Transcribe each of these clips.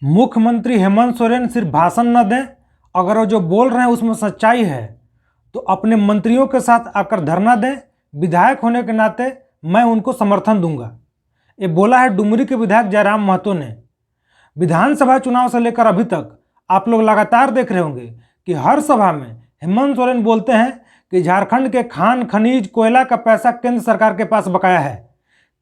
मुख्यमंत्री हेमंत सोरेन सिर्फ भाषण न दें, अगर वो जो बोल रहे हैं उसमें सच्चाई है तो अपने मंत्रियों के साथ आकर धरना दें। विधायक होने के नाते मैं उनको समर्थन दूंगा। ये बोला है डुमरी के विधायक जयराम महतो ने। विधानसभा चुनाव से लेकर अभी तक आप लोग लगातार देख रहे होंगे कि हर सभा में हेमंत सोरेन बोलते हैं कि झारखंड के खान खनिज कोयला का पैसा केंद्र सरकार के पास बकाया है।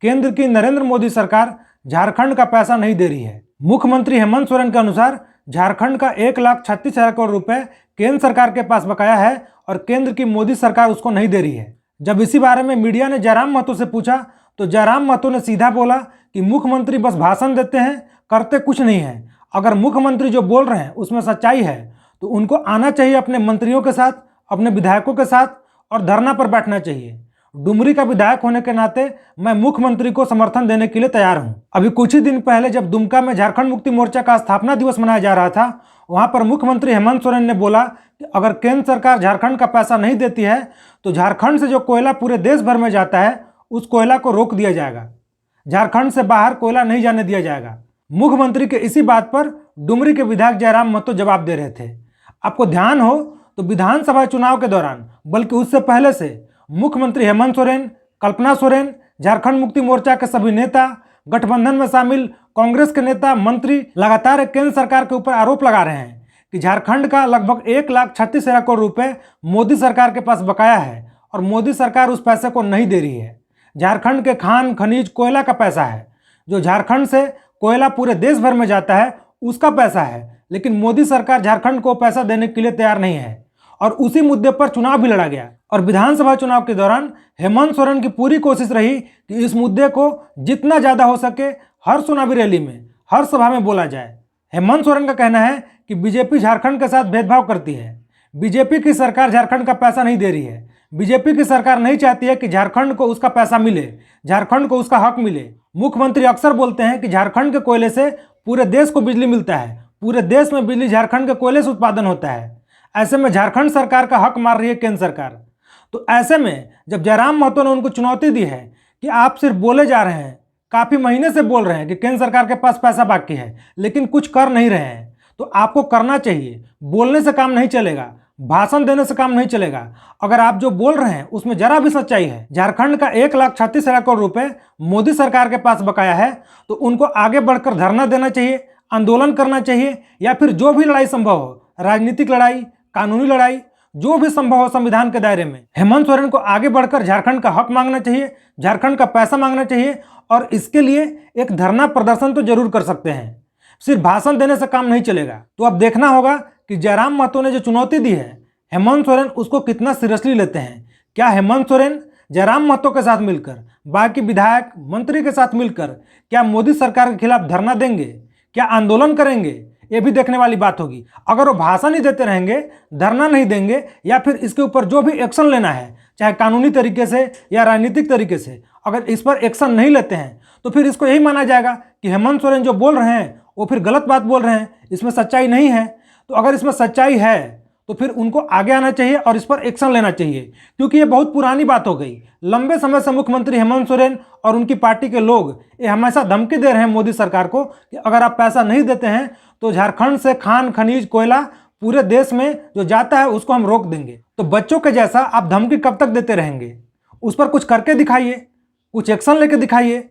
केंद्र की नरेंद्र मोदी सरकार झारखंड का पैसा नहीं दे रही है। मुख्यमंत्री हेमंत सोरेन के अनुसार झारखंड का 1,36,000 करोड़ रुपए केंद्र सरकार के पास बकाया है और केंद्र की मोदी सरकार उसको नहीं दे रही है। जब इसी बारे में मीडिया ने जयराम महतो से पूछा तो जयराम महतो ने सीधा बोला कि मुख्यमंत्री बस भाषण देते हैं, करते कुछ नहीं है। अगर मुख्यमंत्री जो बोल रहे हैं उसमें सच्चाई है तो उनको आना चाहिए अपने मंत्रियों के साथ, अपने विधायकों के साथ और धरना पर बैठना चाहिए। डुमरी का विधायक होने के नाते मैं मुख्यमंत्री को समर्थन देने के लिए तैयार हूं। अभी कुछ ही दिन पहले जब दुमका में झारखंड मुक्ति मोर्चा का स्थापना दिवस मनाया जा रहा था, वहां पर मुख्यमंत्री हेमंत सोरेन ने बोला कि अगर केंद्र सरकार झारखंड का पैसा नहीं देती है तो झारखंड से जो कोयला पूरे देश भर में जाता है उस कोयला को रोक दिया जाएगा, झारखंड से बाहर कोयला नहीं जाने दिया जाएगा। मुख्यमंत्री के इसी बात पर डुमरी के विधायक जयराम महतो जवाब दे रहे थे। आपको ध्यान हो तो विधानसभा चुनाव के दौरान, बल्कि उससे पहले से मुख्यमंत्री हेमंत सोरेन, कल्पना सोरेन, झारखंड मुक्ति मोर्चा के सभी नेता, गठबंधन में शामिल कांग्रेस के नेता, मंत्री लगातार केंद्र सरकार के ऊपर आरोप लगा रहे हैं कि झारखंड का लगभग 1,36,000 करोड़ रुपए मोदी सरकार के पास बकाया है और मोदी सरकार उस पैसे को नहीं दे रही है। झारखंड के खान खनिज कोयला का पैसा है, जो झारखंड से कोयला पूरे देश भर में जाता है उसका पैसा है, लेकिन मोदी सरकार झारखंड को पैसा देने के लिए तैयार नहीं है और उसी मुद्दे पर चुनाव भी लड़ा गया। और विधानसभा चुनाव के दौरान हेमंत सोरेन की पूरी कोशिश रही कि इस मुद्दे को जितना ज़्यादा हो सके हर चुनावी रैली में, हर सभा में बोला जाए। हेमंत सोरेन का कहना है कि बीजेपी झारखंड के साथ भेदभाव करती है, बीजेपी की सरकार झारखंड का पैसा नहीं दे रही है, बीजेपी की सरकार नहीं चाहती है कि झारखंड को उसका पैसा मिले, झारखंड को उसका हक मिले। मुख्यमंत्री अक्सर बोलते हैं कि झारखंड के कोयले से पूरे देश को बिजली मिलता है, पूरे देश में बिजली झारखंड के कोयले से उत्पादन होता है। ऐसे में झारखंड सरकार का हक मार रही है केंद्र सरकार। तो ऐसे में जब जयराम महतो ने उनको चुनौती दी है कि आप सिर्फ बोले जा रहे हैं, काफ़ी महीने से बोल रहे हैं कि केंद्र सरकार के पास पैसा बाकी है लेकिन कुछ कर नहीं रहे हैं, तो आपको करना चाहिए। बोलने से काम नहीं चलेगा, भाषण देने से काम नहीं चलेगा। अगर आप जो बोल रहे हैं उसमें जरा भी सच्चाई है, झारखंड का 1,36,000 करोड़ रुपए मोदी सरकार के पास बकाया है, तो उनको आगे बढ़कर धरना देना चाहिए, आंदोलन करना चाहिए, या फिर जो भी लड़ाई संभव हो, राजनीतिक लड़ाई, कानूनी लड़ाई, जो भी संभव हो संविधान के दायरे में, हेमंत सोरेन को आगे बढ़कर झारखंड का हक मांगना चाहिए, झारखंड का पैसा मांगना चाहिए। और इसके लिए एक धरना प्रदर्शन तो जरूर कर सकते हैं, सिर्फ भाषण देने से काम नहीं चलेगा। तो अब देखना होगा कि जयराम महतो ने जो चुनौती दी है, हेमंत सोरेन उसको कितना सीरियसली लेते हैं। क्या हेमंत सोरेन जयराम महतो के साथ मिलकर, बाकी विधायक मंत्री के साथ मिलकर क्या मोदी सरकार के खिलाफ धरना देंगे, क्या आंदोलन करेंगे, ये भी देखने वाली बात होगी। अगर वो भाषण ही देते रहेंगे, धरना नहीं देंगे, या फिर इसके ऊपर जो भी एक्शन लेना है, चाहे कानूनी तरीके से या राजनीतिक तरीके से, अगर इस पर एक्शन नहीं लेते हैं तो फिर इसको यही माना जाएगा कि हेमंत सोरेन जो बोल रहे हैं वो फिर गलत बात बोल रहे हैं, इसमें सच्चाई नहीं है। तो अगर इसमें सच्चाई है तो फिर उनको आगे आना चाहिए और इस पर एक्शन लेना चाहिए, क्योंकि ये बहुत पुरानी बात हो गई। लंबे समय से मुख्यमंत्री हेमंत सोरेन और उनकी पार्टी के लोग ये हमेशा धमकी दे रहे हैं मोदी सरकार को कि अगर आप पैसा नहीं देते हैं तो झारखंड से खान खनिज कोयला पूरे देश में जो जाता है उसको हम रोक देंगे। तो बच्चों के जैसा आप धमकी कब तक देते रहेंगे? उस पर कुछ करके दिखाइए, कुछ एक्शन लेके दिखाइए।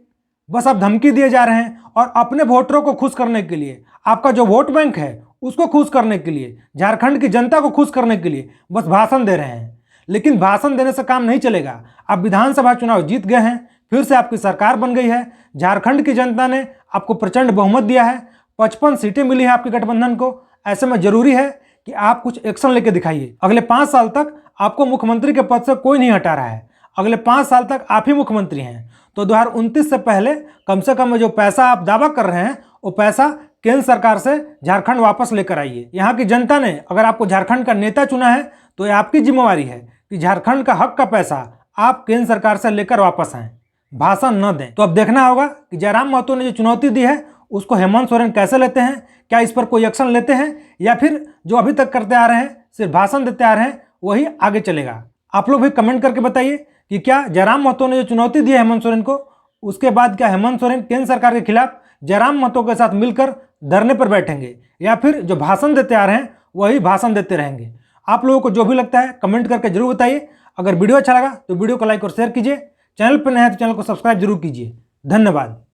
बस आप धमकी दिए जा रहे हैं और अपने वोटरों को खुश करने के लिए, आपका जो वोट बैंक है उसको खुश करने के लिए, झारखंड की जनता को खुश करने के लिए बस भाषण दे रहे हैं। लेकिन भाषण देने से काम नहीं चलेगा। आप विधानसभा चुनाव जीत गए हैं, फिर से आपकी सरकार बन गई है, झारखंड की जनता ने आपको प्रचंड बहुमत दिया है, 55 सीटें मिली हैं आपके गठबंधन को। ऐसे में जरूरी है कि आप कुछ एक्शन लेके दिखाइए। अगले 5 साल तक आपको मुख्यमंत्री के पद से कोई नहीं हटा रहा है, अगले 5 साल तक आप ही मुख्यमंत्री हैं। तो 2029 से पहले कम से कम जो पैसा आप दावा कर रहे हैं वो पैसा केंद्र सरकार से झारखंड वापस लेकर आइए। यहाँ की जनता ने अगर आपको झारखंड का नेता चुना है तो ये आपकी जिम्मेवारी है कि झारखंड का हक का पैसा आप केंद्र सरकार से लेकर वापस आएँ, भाषण न दें। तो अब देखना होगा कि जयराम महतो ने जो चुनौती दी है उसको हेमंत सोरेन कैसे लेते हैं, क्या इस पर कोई एक्शन लेते हैं, या फिर जो अभी तक करते आ रहे हैं, सिर्फ भाषण देते आ रहे हैं, वही आगे चलेगा। आप लोग भी कमेंट करके बताइए कि क्या जयराम महतो ने जो चुनौती दी है हेमंत सोरेन को, उसके बाद क्या हेमंत सोरेन केंद्र सरकार के खिलाफ जयराम महतो के साथ मिलकर धरने पर बैठेंगे या फिर जो भाषण देते आ रहे हैं वही भाषण देते रहेंगे। आप लोगों को जो भी लगता है कमेंट करके जरूर बताइए। अगर वीडियो अच्छा लगा तो वीडियो को लाइक और शेयर कीजिए। चैनल पर नए हैं तो चैनल को सब्सक्राइब जरूर कीजिए। धन्यवाद।